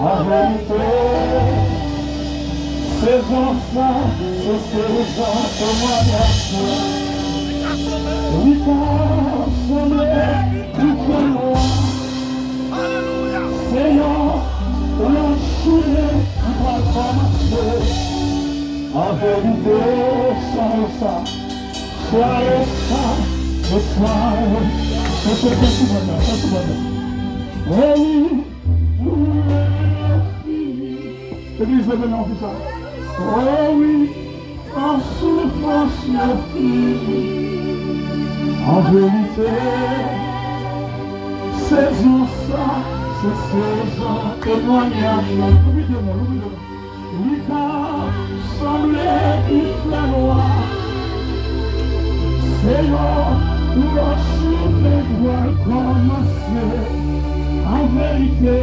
En vérité, ces enfants, ces témoignages, oui, car ce n'est plus que moi. Seigneur, le choulet qui va commencer. En vérité, soyez ça, soyez ça, et soyez. C'est tout bonheur. Oui. Église, levez-nous tout ça. Oh oui, en souffrance le fille. En vérité, saison ça, c'est saison témoignage. L'oubliez-moi. Oui, car semblait qu'il fait noir. Seigneur, le souffle doit commencer. En vérité,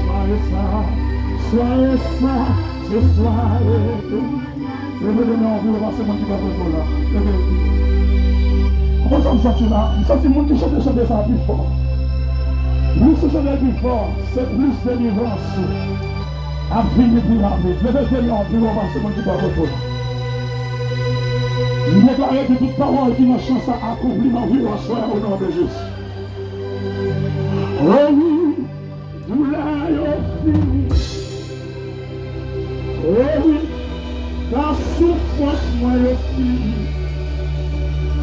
soyez ça, c'est soyez. Levez-le en vous, le passement qui va vous là. Comment ça me sentit là? Je sentis le monde qui chante ça plus fort. Plus ce chante plus fort, c'est plus de délivrance. À venir plus rapide. Levez-le en vous, le passement qui va vous là. Je déclare que toute parole qui m'a chance à accomplir dans la vie, soit au nom de Jésus. Oh oui, vous l'avez fini. Oh oui, la souffrance moi le fini.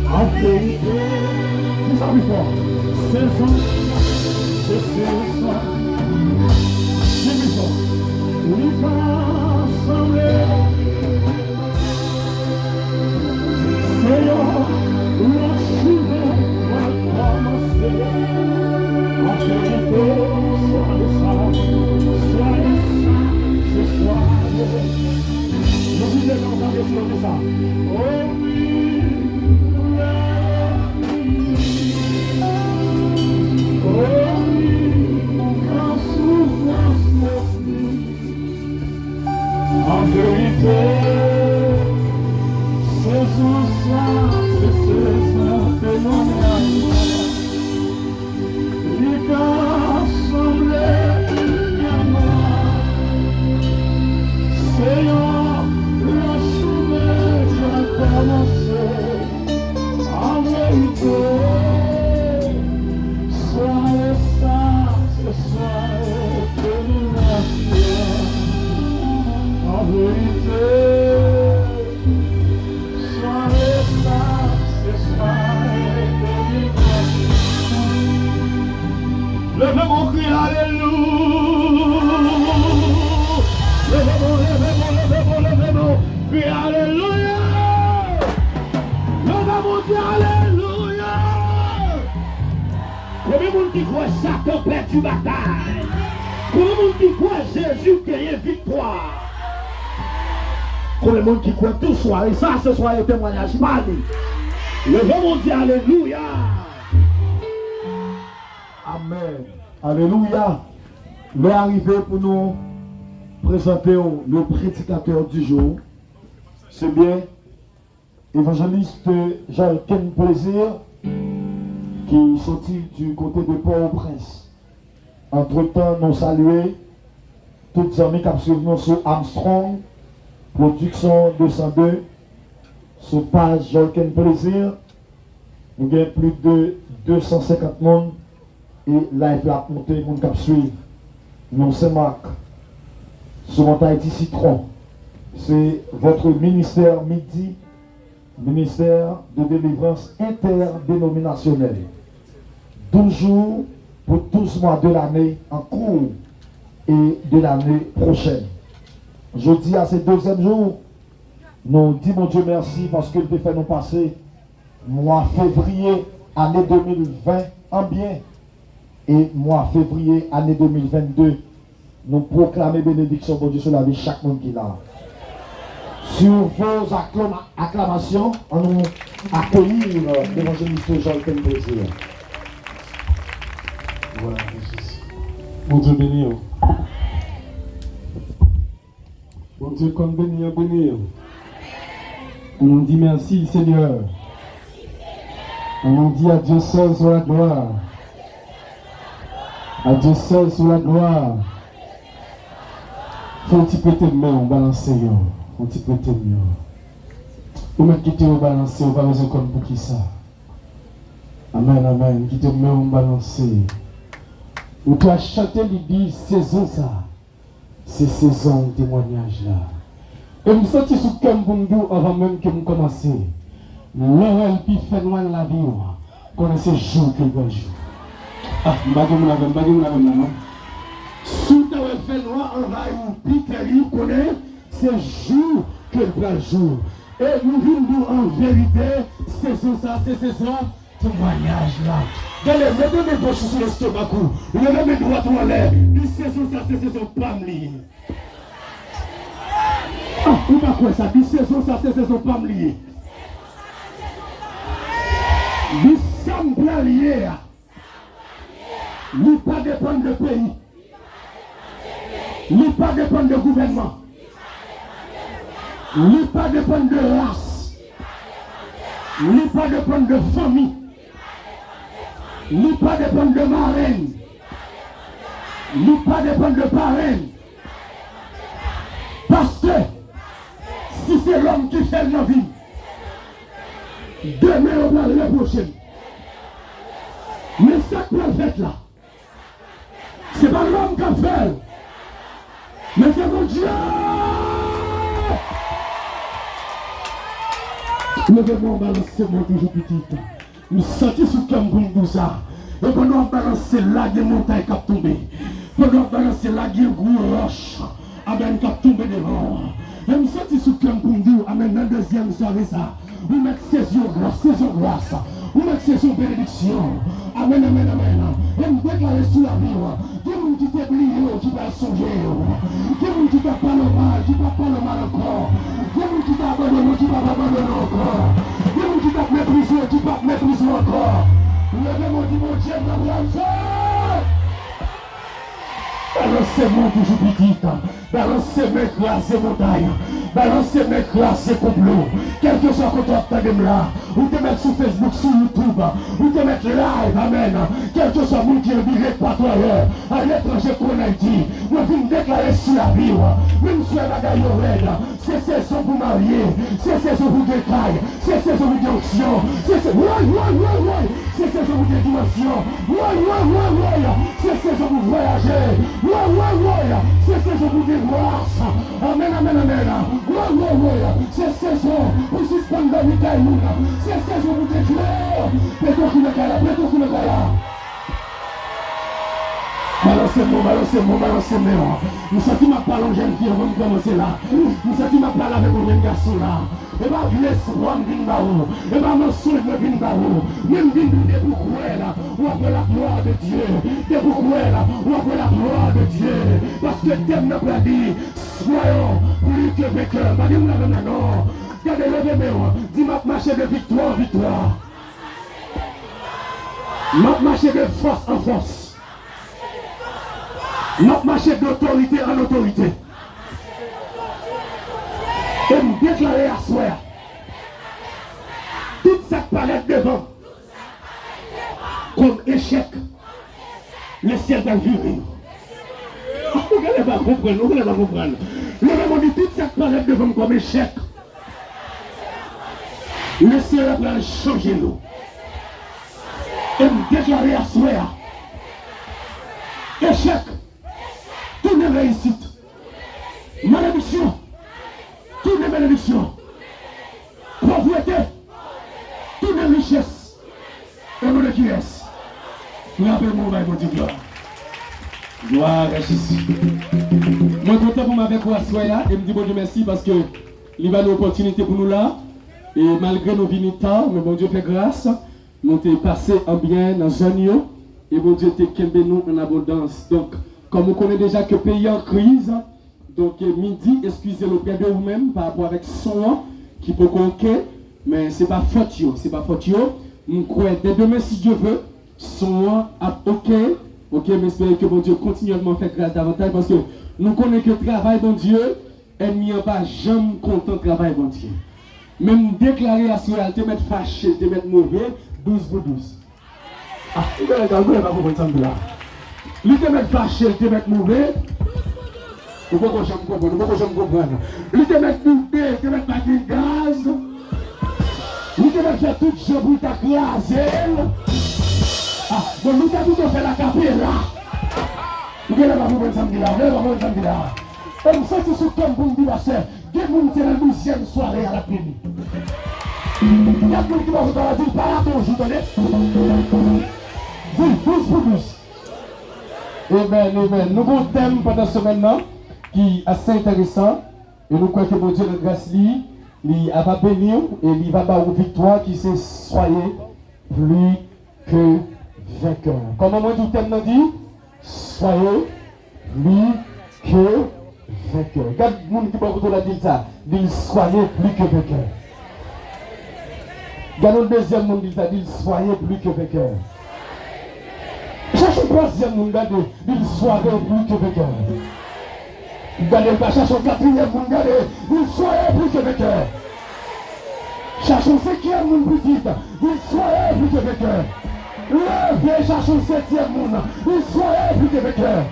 En vérité, c'est ça plus fort. Saison, c'est saison. C'est plus fort. Oui, ensemble. Seigneur, le chemin va commencer. En vérité, soyez ça, c'est soyez. Je vous ai entendu sur ça. Oh oui, oh oui, en souffrance merci. En vérité, saison ça, c'est saison témoignage. Les gars semblaient ignorants. Seigneur, le chemin va commencer. En vérité, soyez sages, soyez bénis. En vérité, soyez sages, soyez bénis. Levez mon cri, alléluia. Levez-moi, cri, alléluia. Levez mon cri, alléluia. Combien de monde qui croit Satan perd du bataille? Combien de monde qui croit Jésus gagne victoire? Combien de monde qui croit tout soir? Et ça, ce soir, le témoignage mali. Levez mon cri, alléluia. Amen. Alléluia. L'est arrivé pour nous présenter le prédicateur du jour. C'est bien évangéliste Jean-Ken Plaisir qui sortit du côté de Port-au-Prince. Entre-temps, nous saluons toutes les amis qui suivent sur Armstrong, production 202, sur page Jean-Ken Plaisir. Nous avons plus de 250 personnes. Et live la montée, mon cap suivre. Non, c'est Marc. Sur mon Tahiti Citron. C'est votre ministère midi, ministère de délivrance interdénominationnelle. 12 jours pour 12 mois de l'année en cours et de l'année prochaine. Je dis à ces deuxième jour, nous disons mon Dieu merci parce qu'il te fait nous passer mois février, année 2020 en bien. Et mois février, année 2022, nous proclamons bénédiction pour Dieu sur la vie de chaque monde qui est là. Sur vos acclamations, on nous accueillir l'évangéliste Jean-Ken Plaisir. Voilà, mon Dieu béni. Bon Dieu, comme bénir, bénir. On dit merci Seigneur. On dit à Dieu seul sur la gloire. À Dieu seul sur la gloire. Faut un petit peu de main, on balance. Un petit peu de main. Ou même quitter au balancer, on va raison comme pour qui ça. Amen, amen. Quitter main, on balance. Ou tu as chanté l'idée, saison ça. C'est saison de témoignage là. Et je me sens sous le cœur avant même que je commence. L'oreille puis fait noir la vie. Connaissez jour que le jour. Ah, je ne sais pas non. Sous ta fait noir en va ou puis connaît, c'est jour que le jour. Et nous vivons en vérité, c'est ça, témoignage là. Mettez mes poches sur l'estomac, levez mes doigts en l'air, c'est ça, pas lié. Ah, ou pas quoi ça, c'est ça, pas lié. Il semble lié. Il pas dépendre de pays. Il pas dépendre de gouvernement. Il pas dépendre de race. Il pas dépendre de famille. Il pas dépendre de marraine. Il pas dépendre de parraine. Parce que si c'est l'homme qui fait la vie, demain on va le prochain. Mais ça que vous faites là, c'est pas l'homme qui a fait, mais c'est mon Dieu. Levez-moi, balancez-moi toujours petit. Nous sentons sous le camp pour ça. Et pendant qu'on balance là, des montagnes qui ont tombé. Pendant qu'on balance là, des gros roches. Amen, qui ont tombé devant. Et nous sentons sous le camp pour nous. Amen, dans la deuxième soirée ça. Vous mettez saison grâce. Vous mettez saison bénédiction. Amen, amen, amen. Et nous déclarons sur la vie. Qui vous qui t'oublie, qui va songer. Qui vous qui t'a pas le mal, qui va pas le mal encore. Qui vous qui t'a abandonné, qui va pas abandonner encore. Qui vous qui t'a méprisé, qui va mépriser encore. Levez-moi, dit mon Dieu, dans la vie. Balancez-moi toujours petit. Balancez-moi classe montagne. Balancez-moi classe complot. Quel que soit quand tu as là. Ou te mettre sur Facebook, sur YouTube. Ou te mettre live. Amen. Quel que soit mon Dieu, direct par toi. À l'étranger qu'on a dit. Moi, je viens déclarer sur la vie. Même si la bagaille raide. C'est saison pour marier. C'est saison pour détail. C'est saison pour jonction. C'est saison pour dimension. C'est saison pour voyager. C'est saison pour dire grâce. Amen, amen, amen. C'est saison pour suspendre la vie d'Aïmouna. C'est saison pour déclarer. Pétro Balancez-moi. Nous sentons ma parole en jeune fille avant de commencer là. Nous sentons ma parole avec mon jeune garçon là. Et ma blessure vient là-haut. Et ma mensonge vient là-haut. Même vient de pourquoi là. Ou après la gloire de Dieu. De pourquoi là. Ou après la gloire de Dieu. Parce que thème n'a pas dit. Soyons plus que vainqueurs. Pas dire nous l'avons non. Regardez le mémoire. Dis-moi marcher de victoire en victoire. Marcher de force en force. Notre marché d'autorité en autorité. Et nous déclarer à soi. Toute cette palette devant. Comme échec. Le ciel va virer. Vous n'allez pas comprendre. Le moment dit toute cette palette devant comme échec. Le ciel va changer nous. Et nous déclarer à soi. Échec. Toutes les réussites, malédiction, toutes les malédictions, pauvreté, toutes les richesses, et nous de qui est-ce? Rappelez-moi, mon Dieu, gloire. Gloire à Jésus. Moi, content pour m'avoir quoi, soya, et me dis bon Dieu merci parce que il va nous opportunité pour nous là, et malgré nos vies tard, mais bon Dieu fait grâce, nous t'es passé en bien dans Zanio, et bon Dieu t'es kembe nous en abondance. Donc, comme on connaît déjà que le pays est en crise, donc midi, excusez le père de vous-même par rapport avec son qui peut conquérir, mais ce n'est pas faute, c'est pas faute. Nous croyons dès demain, si Dieu veut, son ok, mais espérons que bon Dieu continuellement fait grâce davantage parce que nous connaissons que le travail de Dieu, ennemi pas jamais content travail bon Dieu. Même déclarer la soirée, te mettre fâché, te mettre mauvais, 12 pour 12. Ah, il va pas comprendre ça là. Il te met fâché, te mettre mauvais. Vous ne pouvez jamais comprendre. Il te met douté, te mettre pas de gaz. Il te met faire tout ce bruit à craser. Ah, donc nous avons tout fait la capella. Vous ne pouvez pas comprendre ça là. Vous ne pouvez pas comprendre ça là. Comme ça, c'est ce qu'on peut dire, c'est que vous êtes la 12e soirée à la pénible. Il y a des gens qui vont vous dire, pas là, toujours, attendez. Oui, 12 pour 12. Amen. Nous avons un thème pendant ce moment qui est assez intéressant. Et nous croyons que mon Dieu, notre grâce, il va bénir et il va avoir une victoire qui c'est soyez plus que vainqueur. Comment moi, tout thème nous dit? Soyez plus que vainqueur. Regarde le monde qui va vous dire ça. Dit soyez plus que vainqueur. Regarde le deuxième monde dit ça. Dit soyez plus que vainqueur. Cherchez le troisième monde dit soyez plus que vainqueur. Regardez pas, cherchez le quatrième monde dit soyez plus que vainqueur. Cherchez le cinquième monde dit soyez plus que vainqueur. Levez, cherchez le septième monde dit soyez plus que vainqueur.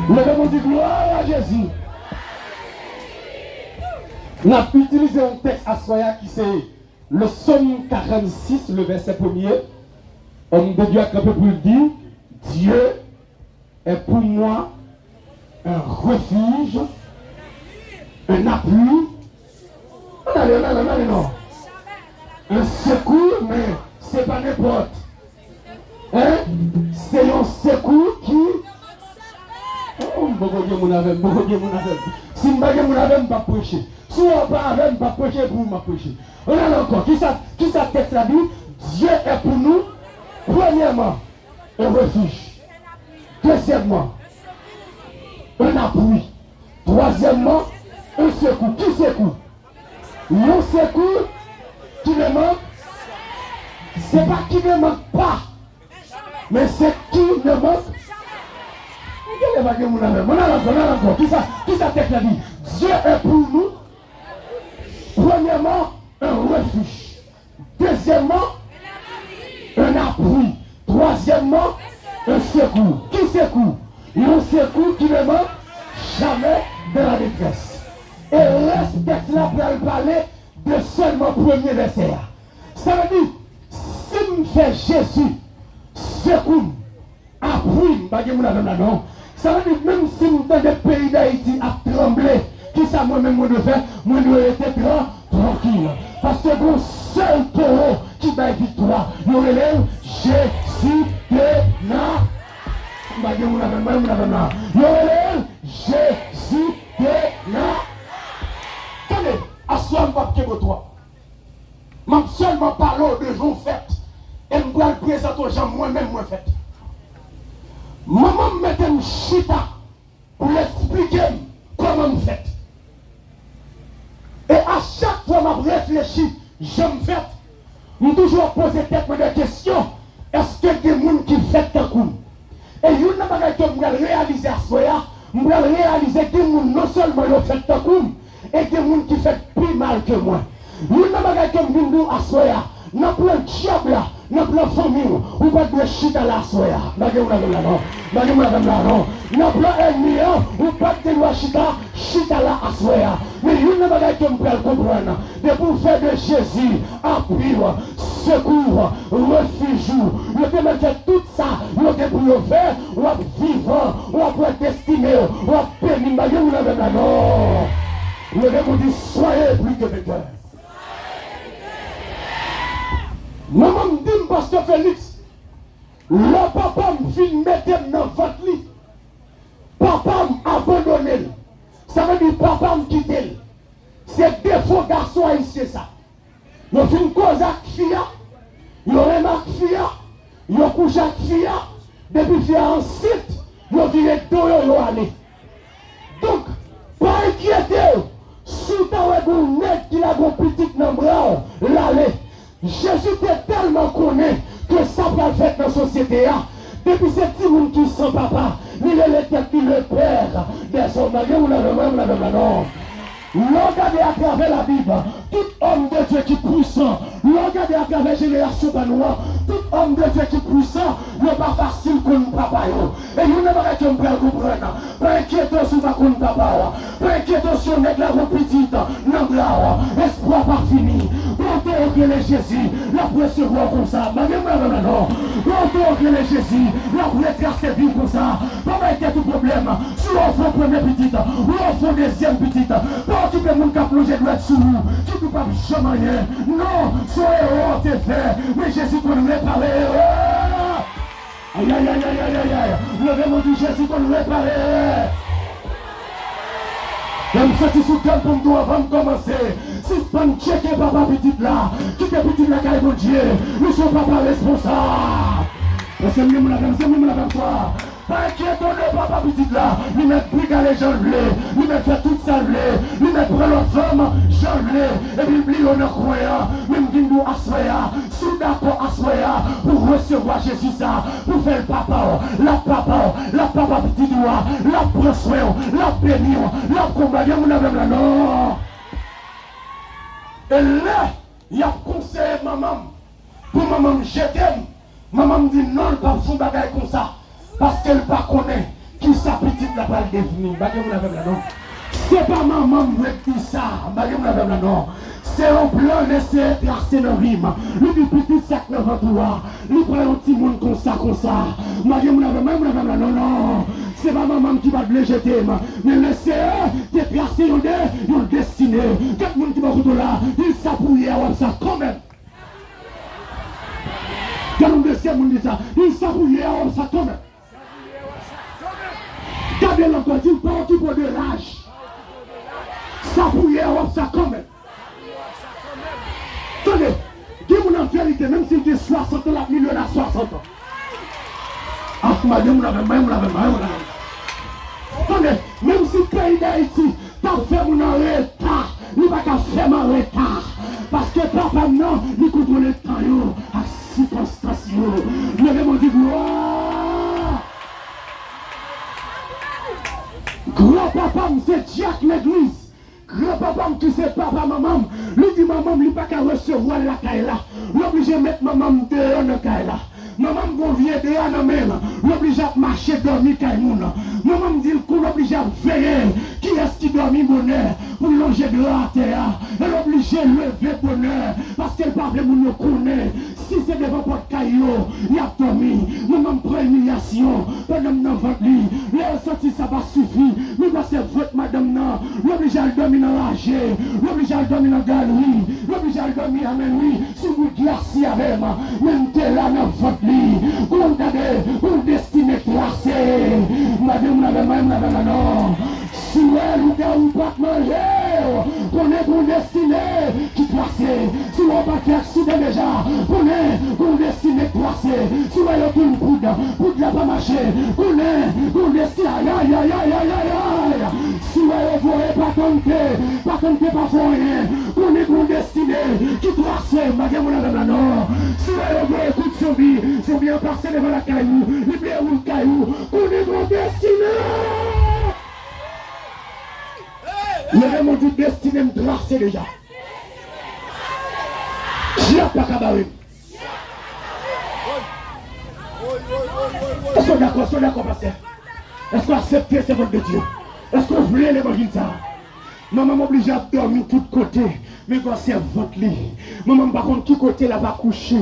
Le monde dit gloire à Jésus. Nous avons utilisé un texte à Soya qui c'est le psaume 46, le verset 1er. Homme de Dieu a un peu plus dit, Dieu est pour moi un refuge, un appui. Non. Un secours, mais c'est pas n'importe. Hein? C'est un secours qui. Oh, beaucoup de gens n'avaient si je ne pas prêcher, si on ne pas prêcher, pour m'a prêcher. On a encore, qui ça texte la Bible? Dieu est pour nous, premièrement, un refuge. Deuxièmement, un appui. Troisièmement, un secours. Qui secours? Un secours qui ne manque. Ce n'est pas qui ne manque pas, mais c'est qui ne manque. Qui ça texte la dit? Dieu est pour nous, premièrement, un refuge. Deuxièmement, un appui. Troisièmement, un secours. Qui secours? Un secours qui ne manque jamais de la détresse. Et le texte là pour parler de seulement premier verset. Ça veut dire, si me fait Jésus, secours, appui, non. Ça veut dire même si nous dans le pays d'Haïti a tremblé, qui ça moi-même je faire, moi je vais être tranquille. Parce que mon seul taureau qui va victoire, il relève Jésus de Nazareth. Il relève Jésus de Nazareth. Tenez, assois moi pour toi. Je seulement parler de gens faits. Et je vais le présenter aux gens moi-même moi fait. Maman me mettait une chita pour l'expliquer comment me fait. Et à chaque fois que je réfléchis, je me fais. Je toujours poser des questions. Est-ce que des gens qui fait un coup? Et il y a des gens qui ont réalisé à soi, je vais réaliser que des gens non seulement ont fait un coup, et des gens qui font plus mal que moi. Il y a des gens qui ont dit à soi, dans plein de job là, dans plein de famille, ou pas de chita la soya. Dans plein ennemi, ou pas de chita la soya. Mais il y a des gens qui ont comprendre. De pour faire de Jésus, appui, secours, refuge, vous devez faire tout ça, vous devez pour le faire, ou à vivre, ou à être estimé, ou à bénir. Non. Vous devez vous dire, soyez plus que vainqueurs. Maman me dit, pasteur Félix, le papa me fit mettre dans votre lit. Papa m'a abandonné. Ça veut dire papa me quitter. C'est des faux garçons haïtiens ça. Ils ont fait une cause avec fille, ils ont remarqué fille, ils ont couché avec fille, depuis fille ensuite, ils ont viré deux, ils ont allé. Donc, pas inquiéter, si tu as un net qui a un petit nombre, l'aller. Jésus était tellement connu que ça peut faire dans la société. Depuis ces petits gens qui sont papa, Il est le Père des hommes. Non. Regardez à travers la Bible, tout homme de Dieu qui est puissant, regardez à travers la génération banois, tout homme de Dieu qui est puissant, n'est pas facile comme papa. Et vous n'avez pas qu'on peut comprendre. Pas inquiétant sur ma compte papa. Pas inquiétant sur la petite, non, espoir pas fini. Quand on est Jésus, la pourrait se voir comme ça. Mais non. Quand on est Jésus, la pourrait tracer vie comme ça. Pas être tout problème. Si on fait première petite, ou on fait deuxième petite, qui peut mon cap plonger doit être sous nous, qui ne peut pas jamais rien. Non, soyez heureux, t'es fait. Mais Jésus qu'on nous réparer. Aïe, aïe, aïe, aïe, aïe, aïe. Levez mon Dieu, Jésus qu'on nous réparer. Je me sorti sous le pour nous avant de commencer. Si tu peux checker papa petite là, qui est petite là, car mon Dieu, nous ne sommes pas responsables. C'est même la même fois. Pas inquiétant de papa petit là, lui mettre briga les gens blés, lui mettre faire tout ça blé, lui mettre prendre l'autre femme, gens blé, et puis lui on est croyant, même qui nous assoya, sous d'accord assoya, pour recevoir Jésus ça, pour faire le papa, la papa petit doigt, la prendre soin, la bénir, la combattre, mon avec la non. Et là, il y a conseillé maman, pour maman je t'aime, maman me dit non, pas son bagage comme ça. Parce qu'elle ne connaît pas qui sa petite la balle devenue. C'est pas maman qui dit ça. C'est un plan laissé tracer le rime. Lui dit petit sac le ventoir. Lui prend un petit monde comme ça. Non. C'est pas maman qui va te jeter. Mais laissez te tracer une destinée. Quelqu'un qui va retourner là, il s'appuie à ça quand même. Quand on deuxième dit ça, il s'appuie à ça quand même. Gardez l'encore, il pas occupé de l'âge. Ça pourrait avoir ça quand même. Attendez, dis-moi en vérité, même si tu 60 ans, la million à 60 ans. Ah, attendez, même si le pays d'Haïti, t'as fait mon retard, il ne va pas faire mon retard. Parce que papa, non, il contrôle le temps, à circonstance. Levez mon Dieu, gloire. Grand-papa, c'est Jacques l'église. Grand-papa, qui c'est papa, maman. Lui dit maman, il n'a pas qu'à recevoir la caille là. L'obligé de mettre maman dehors dans la caille là. Maman vient dehors dans même. L'obligé de marcher, dormir caille moun. Maman me dit qu'on l'obligé à veiller. Qui est-ce qui dormit bonheur pour longer dehors à terre. Elle est obligée de lever bonheur. Parce qu'elle parle de moun connaît. Si c'est devant votre caillot, il a dormi. Maman prend humiliation. Madame n'a pas lit. Les sorties, ça va suffire. Mais moi, c'est votre madame n'a. L'obligé à dormir dans la rage. L'obligé à dormir dans la galerie. L'obligé à dormir à minuit. Si vous glacez avec moi, même t'es là dans votre lit. Vous regardez, vous destinez tracé. Madame n'a pas non. Si elle ou gars ou pas manger, qu'on est pour destiné qui tracé. Si on va faire accident déjà, qu'on est pour destiné tracé. Si on a une poudre n'a pas marché. Qu'on est pour destiné, aïe, aïe, aïe, aïe, aïe, aïe. Si on ne pas tenter, pas faire rien. Qu'on est pour destiné qui tracé, madame la non. Si on veut écouter son vie, c'est bien passé devant la caillou, libérer le caillou, qu'on est pour destiné. Le mon Dieu destiné me tracer déjà. J'ai pas cabaret. Est-ce qu'on est d'accord, pasteur? Est-ce qu'on accepte ce vote de Dieu? Est-ce qu'on voulait l'évangile ça? Maman m'oblige à dormir de tous côtés. Mais quand c'est votre lit, maman par contre qui côté là va coucher.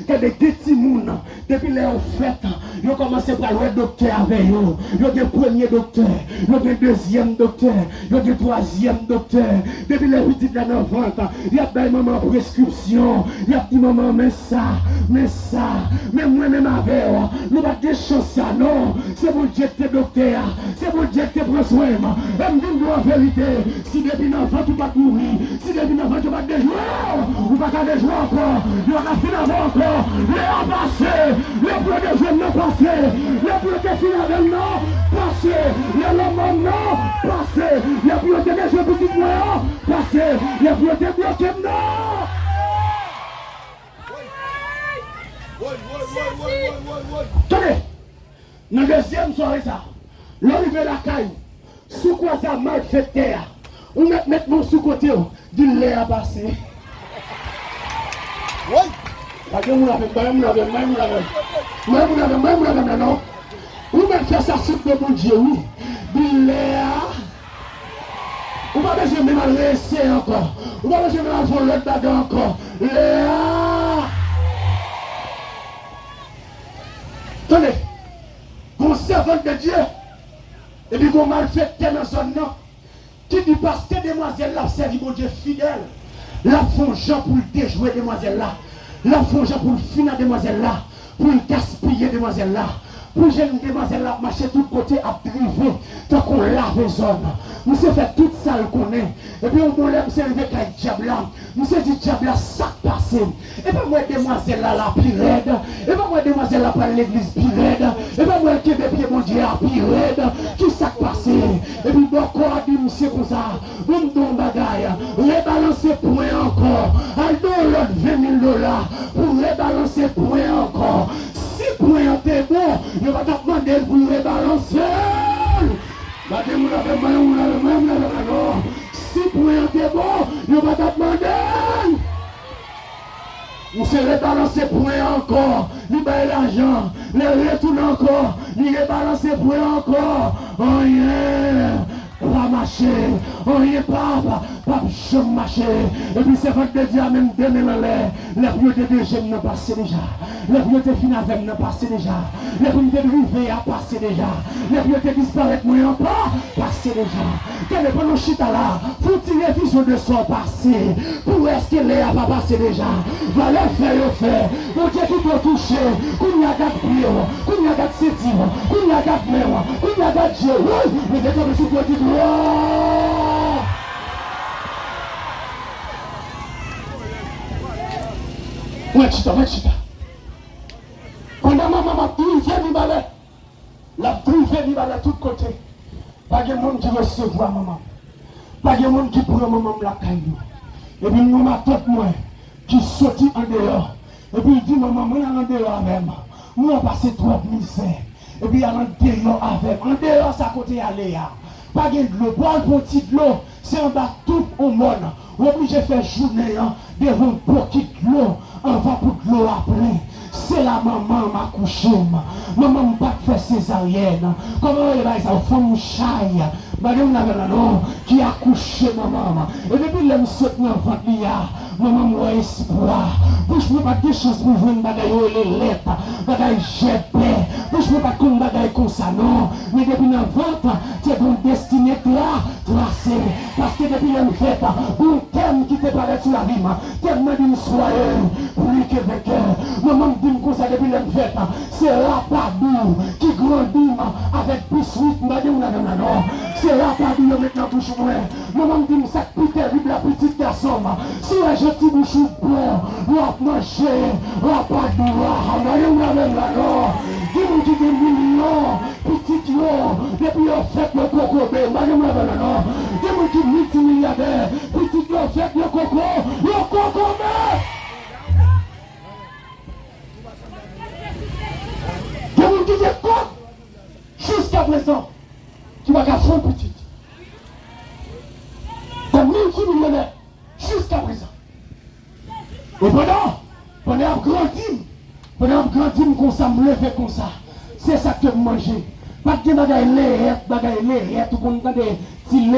Il y a des petits mouns, depuis les fêtes, ils ont commencé par le docteur avec eux. Ils ont des premiers docteurs, ils ont des deuxième docteur, ils ont des troisième docteur. Depuis les petites là dans 20 ans, il y a des mamans prescription, il y a des mamans mais ça, mais moi-même avec eux, nous pas des choses ça, non. C'est pour Dieu que docteur, c'est pour Dieu que prends soin. Et me dis en vérité, si depuis l'enfant tu vas mourir, si depuis l'enfant tu vas déjouer, ou pas qu'à déjouer encore, il y aura finalement encore. Les a passé, les bleus de jeunes non passé, les bleus de filles non passé, les lomons non passé, les bleus de jeunes petits moyens passé, les bleus de bloqués non. Tenez, dans la deuxième soirée ça, l'arrivée la caille, sous quoi ça mal fait terre, on met mon sous côté, du lait à passer. Oui. Parce que vous l'avez, non. Vous mettez faire ça sur le bon Dieu, oui. Du lait à. Vous n'avez pas besoin de me laisser encore. Vous n'avez pas besoin de me faire l'autre bagarre encore. Lait à. Tenez. Qu'on servante de Dieu. Et puis qu'on mal fait dans son nom. Qui dit parce que demoiselle là servi mon Dieu fidèle. Là font Jean pour le déjouer demoiselle là. Là font Jean pour le finir demoiselle là. Pour le gaspiller demoiselle là. Pour jeune demoiselle là marcher tout côté à privé. Tant qu'on lave zone. Nous s'est fait toute ça le connaît. Et puis on lève c'est levé avec diable là. Nous s'est dit diable là ça passé. Et pas moi demoiselle là la plus raide. Et pas moi demoiselle là par l'église plus raide. Et pas moi qui est pied mon Dieu à plus raide. Qui ça passé. Et puis bon quoi dit monsieur comme ça. Bon don bagaille. Rebalancer point encore. Alors l'autre 20 000 $ pour rebalancer point encore. Si point t'es bon, je vais te demander pour rebalancer. Si point t'es bon, je vais te demander. Vous serez balancé point encore, il baille l'argent, les retourne encore, il est balancé point encore. Rien, pas marcher, rien pas marcher. Et puis c'est votre Dieu même donner l'air. Les priorités de jeunes n'ont passé déjà. Les priorités finales n'ont passé déjà. Les priorités de rivière a passé déjà. Les priorités disparaître moins encore, passé déjà. Quel est le chita là? Faut tirer vision de son passé. Pour est-ce que les a pas passé déjà? Va les faire. Mon Dieu qui peut toucher. Qu'on y a gâte prière. Qu'on y a gâte sétime. Qu'on y a gâte mère. Qu'on y a gâte Dieu. Oui, mais dès que je suis pour dire gloire. Ouais, chita. Pendant ma maman privé du balai, la privé du balai de tous côtés. Pas de monde qui recevoir maman. Pas de monde qui prend maman la caillou. Et puis nous ma tête moi qui sortit en dehors. Et puis il dit maman, moi en dehors avec moi. Moi passé trop de misère. Et puis il y a en dehors avec. En dehors ça côté aller. Pas de l'eau, boire pour petit de l'eau. C'est en bas tout au monde. Obligé de faire journée devant beaucoup de l'eau. On va pour de l'eau après. C'est la maman m'a couché. Maman m'a pas fait césarienne. Comment il va ça? Au fond, chaille. Madame non, qui a couché maman. Et depuis l'homme saute dans le ventre, maman m'a espoir. Bouche moi pas de chance pour jouer une bagaille les lettres. Bagaille GP. Bouche moi pas de bagaille comme ça, non. Mais depuis dans le ventre, tu es bon destiné là, tracé. Parce que depuis l'homme fait, un thème qui te paraît sur la vie, tellement d'une soirée, plus que vainqueur. Maman me dit comme ça depuis l'homme fait, c'est là pas doux qui grandit avec plus vite, madame non. C'est là pas doux maintenant bouche moi. Maman me dit ça plus terrible la petite personne. Si un gentil bouche bon, on va manger, on va pas doux, madame non. Dis-moi qui des millions, petit yo, depuis on fait le coco, madame non. Dis-moi qui multimilliardaire, petit yo fait le coco, Dis-moi qui des coco, jusqu'à présent, qui va faire son petit. Des multimillionnaires, jusqu'à présent. Et pendant un grand dîme comme ça, me lever comme ça, c'est ça que je mange. Pas de bagaille, tout le monde a des petits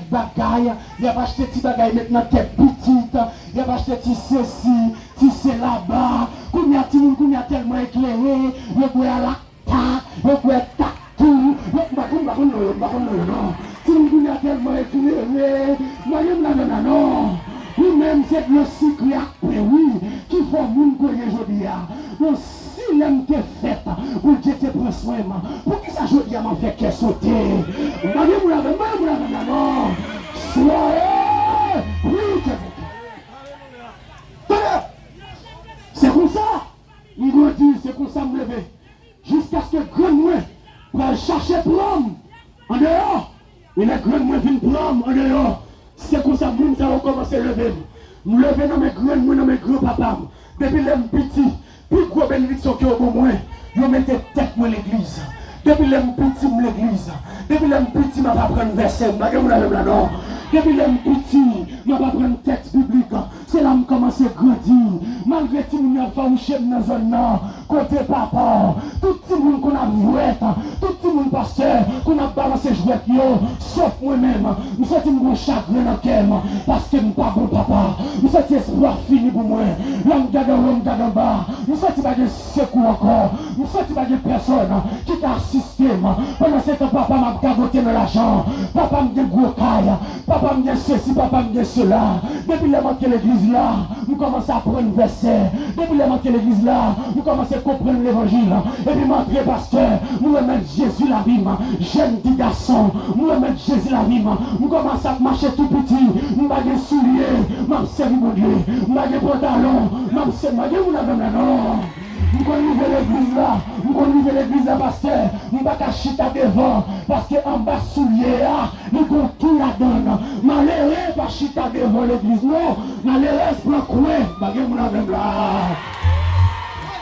bagailles. Il a acheté des bagailles maintenant tête petite. Il a acheté des ceci, c'est là-bas. Il y a tellement éclairé. Il y a la ta, il y a tout. Il y a tellement éclairé. Non. Nous-mêmes, c'est le cycle oui, qui faut nous connaître aujourd'hui. Donc, si l'homme t'est fait, ou Dieu te prend soin, pour qui ça aujourd'hui m'a fait qu'elle sauter? Non. Soyez, oui, c'est comme ça. Il doit dire, c'est comme ça me lever. Jusqu'à ce que grand moi va chercher l'homme en dehors. Il est grand moi vient l'homme en dehors. C'est comme ça que nous avons commencé à lever. Nous levons dans mes grands-papas. Depuis les petits, plus gros bénédiction que au moins, nous mettons tête dans l'église. Depuis les petits l'église, depuis les petits, je ne vais pas prendre verset, non. Depuis les petits, je ne vais pas prendre texte biblique. C'est là que je commence à grandir. Malgré tout, je vais faire dans la zone, côté papa, tout le monde qu'on a joué, tout le monde pasteur, qu'on a balancé jouet, sauf moi-même. Je suis un chagrin dans le cœur, parce que je ne suis pas bon papa. Je suis espoir fini pour moi. L'homme garde en bas. Je suis pas de secours encore. Je suis pas de personne qui t'a assisté. Pendant ce temps, papa m'a cagoté dans l'argent. Papa m'a dit gros caille. Papa m'a dit ceci, papa m'a dit cela. Depuis le moment que l'église là, nous commençons à prendre verset. Depuis le moment que l'église là, nous commençons à comprendre l'évangile. Et puis m'entrer pasteur, nous remettons Jésus la rime. Jeune petit garçon, nous remettons Jésus la rime. Nous commençons à marcher tout petit. Nous avons des souliers, nous avons servi mon Dieu. Nous avons des pantalons, nous avons servi mon Dieu. Nous avons non. Nous connaissons l'église là, nous connaissons l'église là, pasteur. Nous ne pouvons pas chiter devant, parce qu'en bas soulier là, nous avons tout la donne. Malheureux pas chiter devant l'église, non. Malheureux c'est pour coin, nous avons là.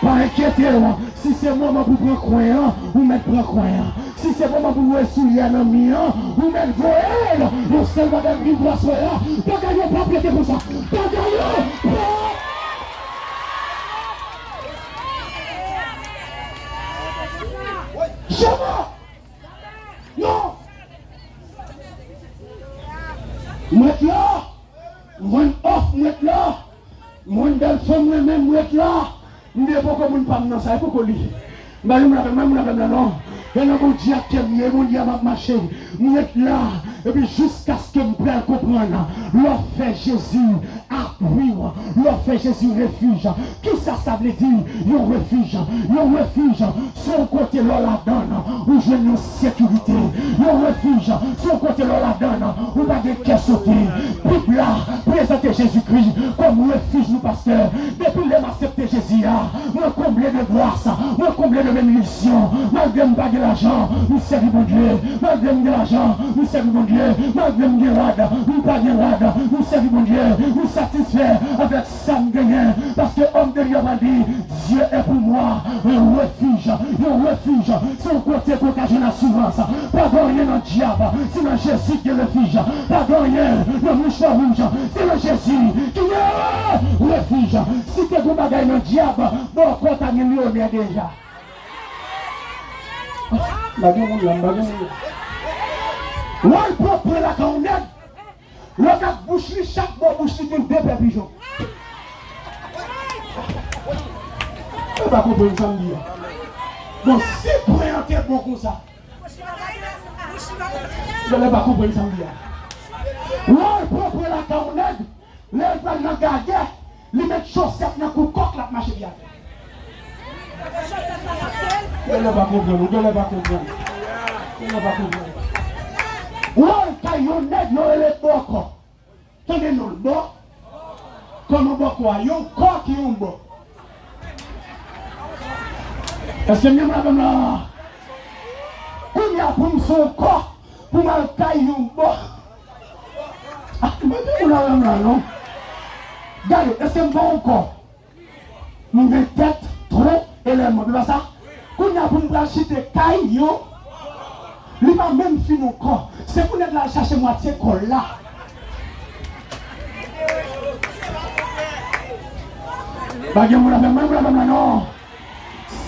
Pas inquiéter, si c'est le moment pour prendre coin, ou mettre prendre coin. Si c'est le moment pour vous soulier à l'ami, ou mettre voile, le seul bagage qui doit se faire, pas gagner, pas prêter pour ça. Pas gagner, jamais! Non! Moi là! Moi off, moi là! Moi belle femme, moi-même, moi là! Nous ne pouvons pas nous parler dans ça, il faut qu'on lit. Mais nous n'avons non. Et là, mon Dieu, mon Dieu, ma marché. Nous êtes là. Et puis jusqu'à ce que nous puissions comprendre. Leur fait Jésus appui. Leur fait Jésus refuge. Qui ça veut dire? Un refuge. Un refuge. Son côté, leur la donne. Où je n'ai sécurité. Un refuge. Son côté, leur la donne. Où pas de caisse sauter. Puis là, présenter Jésus-Christ comme refuge, nous pasteur. Depuis les accepté Jésus, moi comblé de grâce. Moi comblé de bénédiction. Malgré pas de l'argent, nous servons mon Dieu. Malgré de l'argent, nous servons mon Dieu. Malgré de rade, nous pas de rade, nous servons mon Dieu. Nous satisfaits avec ça nous gagnons. Parce que l'homme de Dieu m'a dit, Dieu est pour moi un refuge. Un refuge. C'est un côté pour occasion d'assurance. Pas de rien dans le diable. C'est dans Jésus qui est refuge. Pas de rien dans le mouchoir rouge. C'est dans Jésus qui est refuge. Si tu es pour bagaille dans le diable, bon, quand tu as millionnaire déjà. L'on peut prendre la cannette. Le gars bouche chaque bon bouche d'une deux pigeons. Je ne vais pas comprendre ça. Donc si vous prenez en tête bon comme ça, je ne vais pas comprendre ça. L'on peut prendre la cannette. Les gens dans la guerre, ils mettent chaussettes dans le coq la marche bien. Je ne vais pas comprendre. Je ne vais pas comprendre. Je ne vais pas comprendre. Ouais, quand il y a un nègre, il y a les bocaux. Tenez nous le bord. Comme un bocaux, il y a un corps qui est un bord. Est-ce que nous avons là? Il y a pour son corps, pour mal cailler un bord. Ah, nous avons là, non? Regardez, est-ce que c'est bon corps? Nous avons tête, tronc et les mains. C'est pas ça? Quand il y a pour nous acheter caille, il va même finir encore. C'est pour nous la chercher moitié corps là. Non.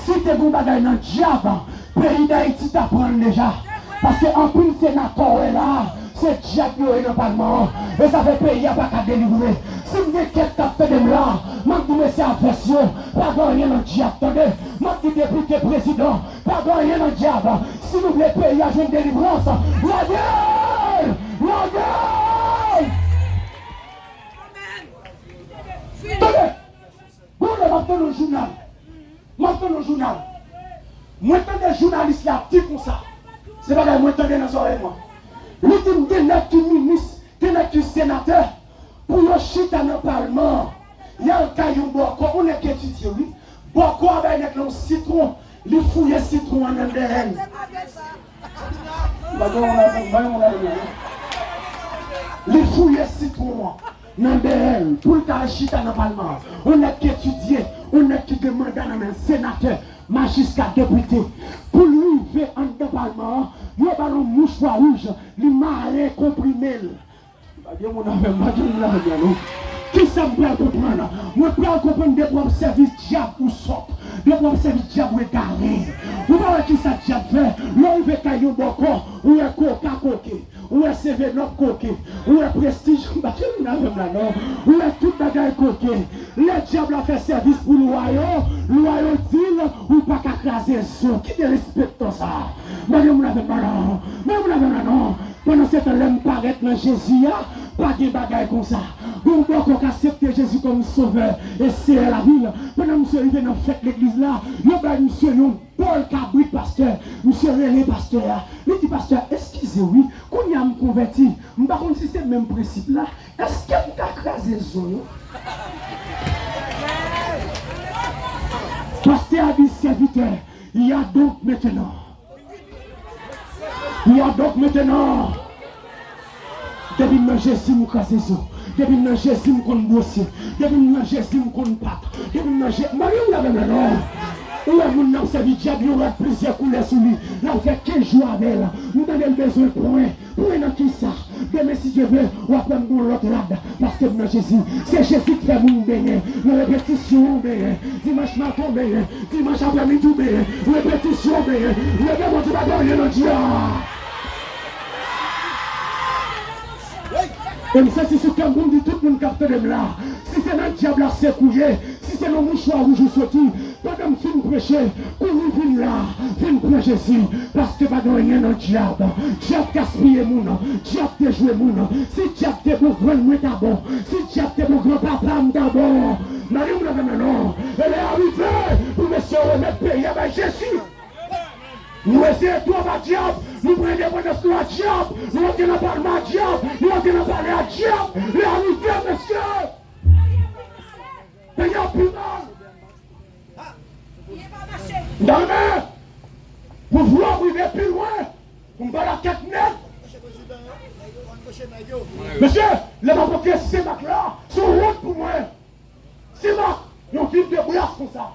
Si tu es bon bagaille dans le diable, le pays d'Haïti t'apprend déjà. Parce qu'en plus, sénateur est là. C'est diable qui est dans le Parlement. Et ça fait pays à pas qu'à délivrer. Si vous êtes quelqu'un qui fait de là, je dis c'est aversion. Pas de rien dans le diable. Attendez, je dis député président. Pas de rien dans le diable. Si vous voulez payer à une délivrance, la gueule! La gueule! Attendez! Vous le maintenant le journal. Maintenant le journal. Moi, des journalistes là, dit comme ça. C'est pas que moi, dans les oreilles, moi. Lui dit qu'il y a qui ministre, qu'il y a qui sénateur, pour le chita dans le Parlement. Il y a un caillou Boko, on est étudié, oui. Boko avec un citron, il fouille le citron en MDN. Il fouille le citron en MDN, pour le chita dans le Parlement. On est étudié, on est qui demande à un sénateur. magistrat député, pour lui faire un département, il y a un mouchoir rouge, il m'a comprimé. Qui ça me peut comprendre? Moi, je peux comprendre des propres services diable ou sort, des propres services diable ou égaré. Vous voyez qui ça diable fait? L'on veut caillou boko, ou est coca coqué, ou est CV non coqué, ou est prestige, ou est tout bagage coqué. Le diable a fait service pour loyaux dit ou pas qu'à craser son. Qui te respecte ça? Mais vous n'avez pas non. Mais vous n'avez pas non. Pendant ce temps, l'homme paraît dans Jésus, pas de bagaille comme ça. Vous pouvez accepter Jésus comme sauveur et c'est la ville. Pendant monsieur arrivé dans fête l'église là, il y a monsieur Paul Cabrit pasteur, monsieur René pasteur. Il dit pasteur, excusez-moi, quand il a me converti, je ne sais pas si c'est le même principe là. Est-ce que vous avez crasé zone? Pasteur a dit serviteur, il y a donc maintenant. Depuis que Jésus m'a cassé ça, depuis que Jésus m'a bossé, depuis que Jésus m'a pat, depuis que Jésus m'a dit non. Où est mon nom, c'est le diable, il y aura plusieurs couleurs sur lui. Là, on fait 15 jours avec elle. Nous avons besoin de point. Point dans qui ça? Demain, si je veux, on va prendre l'autre lade. Parce que dans Jésus, c'est Jésus qui fait mon béni. La répétition, béni. Dimanche matin, béni. Dimanche après-midi, béni. Répétition, béni. Le démon du bagage, il est dans Dieu. Et ça, si c'est comme vous dit, tout le monde capte de là. Si c'est dans le diable, c'est couillé. Si c'est dans le mouchoir où je sorti, pendant que je prêcher, pour nous venir là, venir prêcher Jésus. Parce que pas de rien dans le diable. Diable gaspille mon nom. Diable te joué mon nom. Si diable te pour grand moi d'abord. Si diable te pour grand papa d'abord. Marie, vous l'avez maintenant. Elle est arrivée pour monsieur remettre pays avec Jésus. Nous essayons de trouver un diable, nous prenons des bonnes choses à diable, nous allons parler à diable, nous allons parler à diable, les arrivés, monsieur. Payons plus mal. Demain, pour vouloir arriver plus loin, pour me battre la 4 mètres. Monsieur, les mamans qui sont ces là sont routes pour moi. Ces marques, ils ont vite de brouillard comme ça.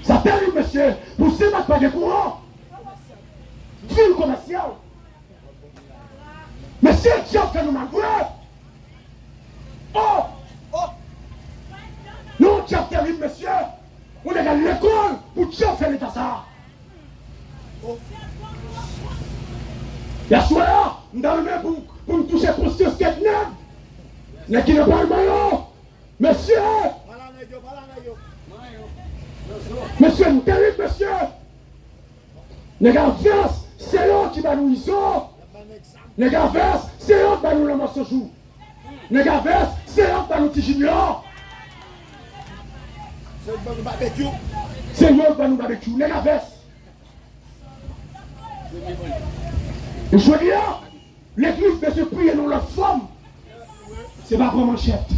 Ça terrible, monsieur. Pour ces marques, pas de courant. Ville commerciale. Mais c'est le diable que nous m'avouons. Nous, diable terrible, monsieur. On est dans l'école pour diable faire l'état ça. La soirée, nous avons pour nous toucher pour ce qui est net. Mais qui ne parle pas, monsieur. Monsieur, nous terrible, monsieur. Les gars, verse, c'est eux qui va nous ici. Les gars, verse, c'est eux qui va nous le morceau jour. Les gars, verse, c'est eux qui va nous petit junior. C'est eux qui va nous barbecue. Les gars, verse. Et je veux dire, l'église de se prier dans la forme. C'est pas pour manchette.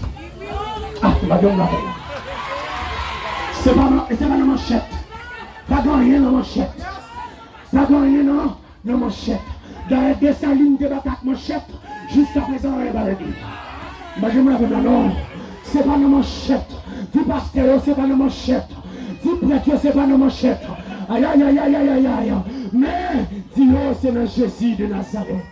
Ah, tu vas dire, c'est pas dans manchette. Pas dans rien dans manchette. Pas dans rien dans manchette. Dans les dessins lignes de l'attaque manchette, jusqu'à présent, on est dans l'église. Je me rappelle non. C'est pas dans manchette. Du pasteur, c'est pas dans manchette. Du prêtre, c'est pas dans manchette. Aïe, aïe, aïe, aïe, aïe, aïe. Mais, dis-le, c'est dans Jésus de Nazareth.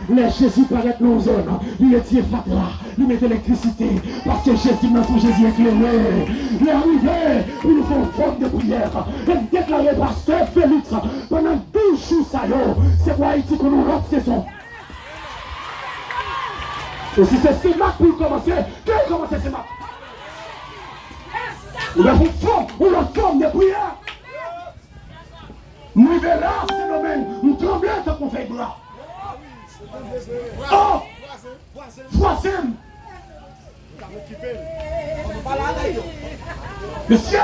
Les Jésus paraît dans nos zones, il est fatra, il met l'électricité, parce que Jésus n'a son Jésus éclairé. Il est arrivé, il nous fait une forme de prière. Il déclaré pasteur Félix, pendant 12 jours, ça c'est pour Haïti qu'on nous rentre saison. Et si c'est CEMAC pour commencer, quel commence CEMAC? Il a une forme de prière. Nous verrons ce phénomène, nous tremblons tant qu'on fait gloire. Oh! Troisième! Monsieur!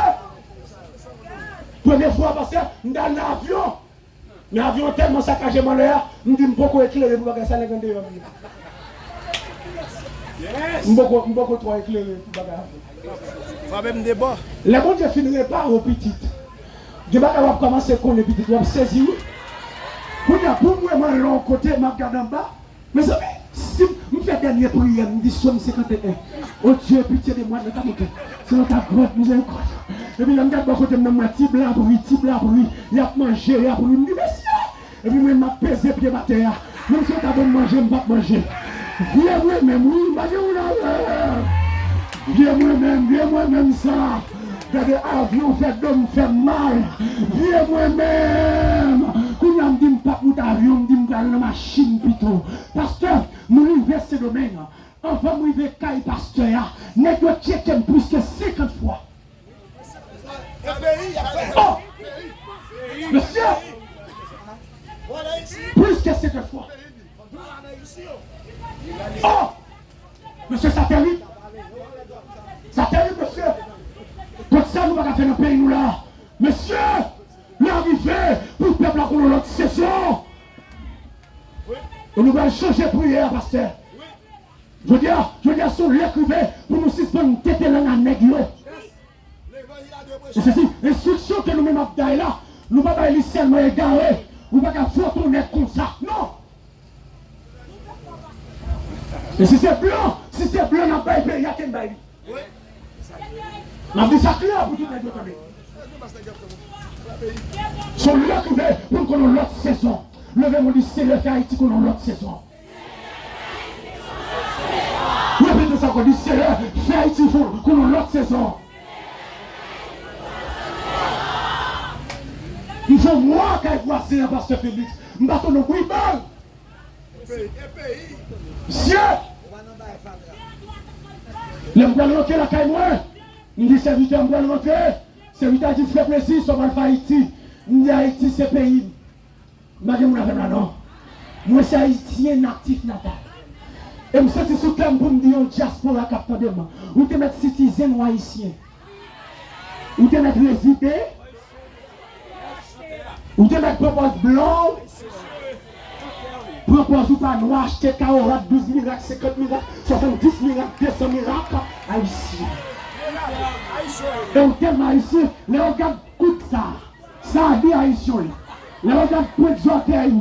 Première fois parce que dans l'avion, l'avion tellement saccagé dans l'air, je me dis beaucoup éclairé pour que ça ne gagne pas. Beaucoup trop éclairé pour que ça ne gagne. Les bons Dieu finirait pas aux petites. Dieu va commencer con les petites, on va saisir. Pour moi, je vais côté, je regarde en bas. Mais si je fais dernière prière, je dis Somme 51. Oh Dieu, pitié de moi, c'est dans ta grotte miséricorde. Et puis, je regarde mon côté, je me dis, type là, il a mangé, il a pris, je me dis, monsieur. Et puis, je m'a pesé pied par terre. Même si tu as manger, je ne vais pas manger. Viens moi-même, oui, je viens moi-même ça. Regardez, avion fait d'homme fait mal. Viens moi-même. Quand on me dit pas pour avion, on me dit dans la machine plutôt. Pasteur, nous arrivons ce domaine. Enfin, nous arrivons caille pasteur. Négocier plus que 50 fois. Oh! Monsieur! Plus que 50 fois. Oh! Monsieur Satellite! Satellite, monsieur! Tout ça, nous ne pouvons pas faire dans le pays, nous là. Monsieur! L'arrivée pour le peuple à l'autre saison. Et nous allons changer de prière, pasteur. Je veux dire, sur l'écrivain pour nous suspendre tête dans la nègre. Et c'est l'instruction que nous-mêmes avons là. Nous ne pouvons pas aller seulement égarer. Nous ne pouvons pas tourner comme ça. Non! Et si c'est blanc, on n'a pas payé, il y a qu'un bail. On a dit ça clair pour tout le monde. Sur l'écrivain pour qu'on ait l'autre saison. Levez-moi du Seigneur fait Haïti qu'on ait l'autre saison. Répétez ça qu'on dit Seigneur fait Haïti qu'on ait l'autre saison. Il faut moi qui vois Seigneur pasteur Félix. Je ne vais pas nous brûler. Dieu! Je vais rentrer la caille moi. Je dis serviteur, je vais rentrer. Serviteur dit fait plaisir, ça va faire Haïti. Je dis Haïti c'est pays. Je ne vais pas non. Moi c'est haïtien natif natal. Et je me sens sous clame pour me dire diaspora capteur de moi. Ou te mettre citoyen ou haïtien. Ou te mettre résidé. Ou te mettre propose blanc. Propose ou pas noir, acheter caorat, 12 miracles, 50 miracles, 70 miracles, 200 miracles, haïtien. Et on t'aime haïtien, les regards coûtent ça. Ça a dit haïtien. Les regards pointent d'orteil.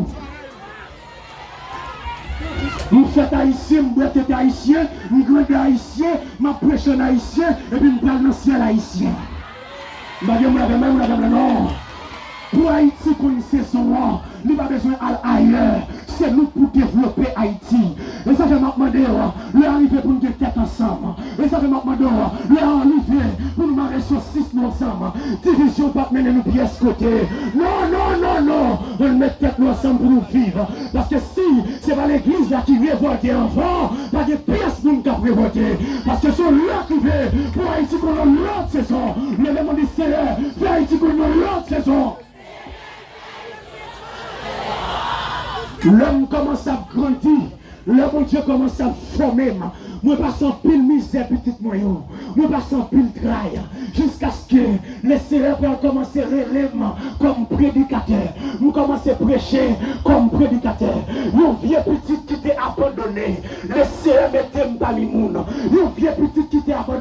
Je suis haïtien, je suis haïtien, je suis haïtien, je prêche haïtien, et puis je parle dans le ciel haïtien. Je vais dire, non. Pour Haïti, qu'on sait son nom, il n'y a pas besoin d'aller ailleurs. C'est nous pour développer Haïti. Et ça fait demander, le arriver pour nous tête ensemble. Et ça fait demander, le arriver pour nous marier sur 6 ensemble. Division pas mener nous pièces côté. Non. On met tête nous ensemble pour nous vivre. Parce que si c'est pas l'église là qui révolte enfant, pas de pièces pour nous révolter. Parce que c'est là qui veut pour Haïti qu'on a l'autre saison. Le même dit Seigneur, pour Haïti qu'on a l'autre saison. L'homme commence à grandir, le bon Dieu commence à former. Moi, je passe en pile misère, petite moyen. Moi, je passe en pile travail. Jusqu'à ce que les célèbres commencent à relever comme prédicateur. Nous commençons à prêcher comme prédicateur. Nous, vieux petit qui t'est abandonné. Les célèbres étaient parmi nous. Nous, vieux petit qui t'est abandonné.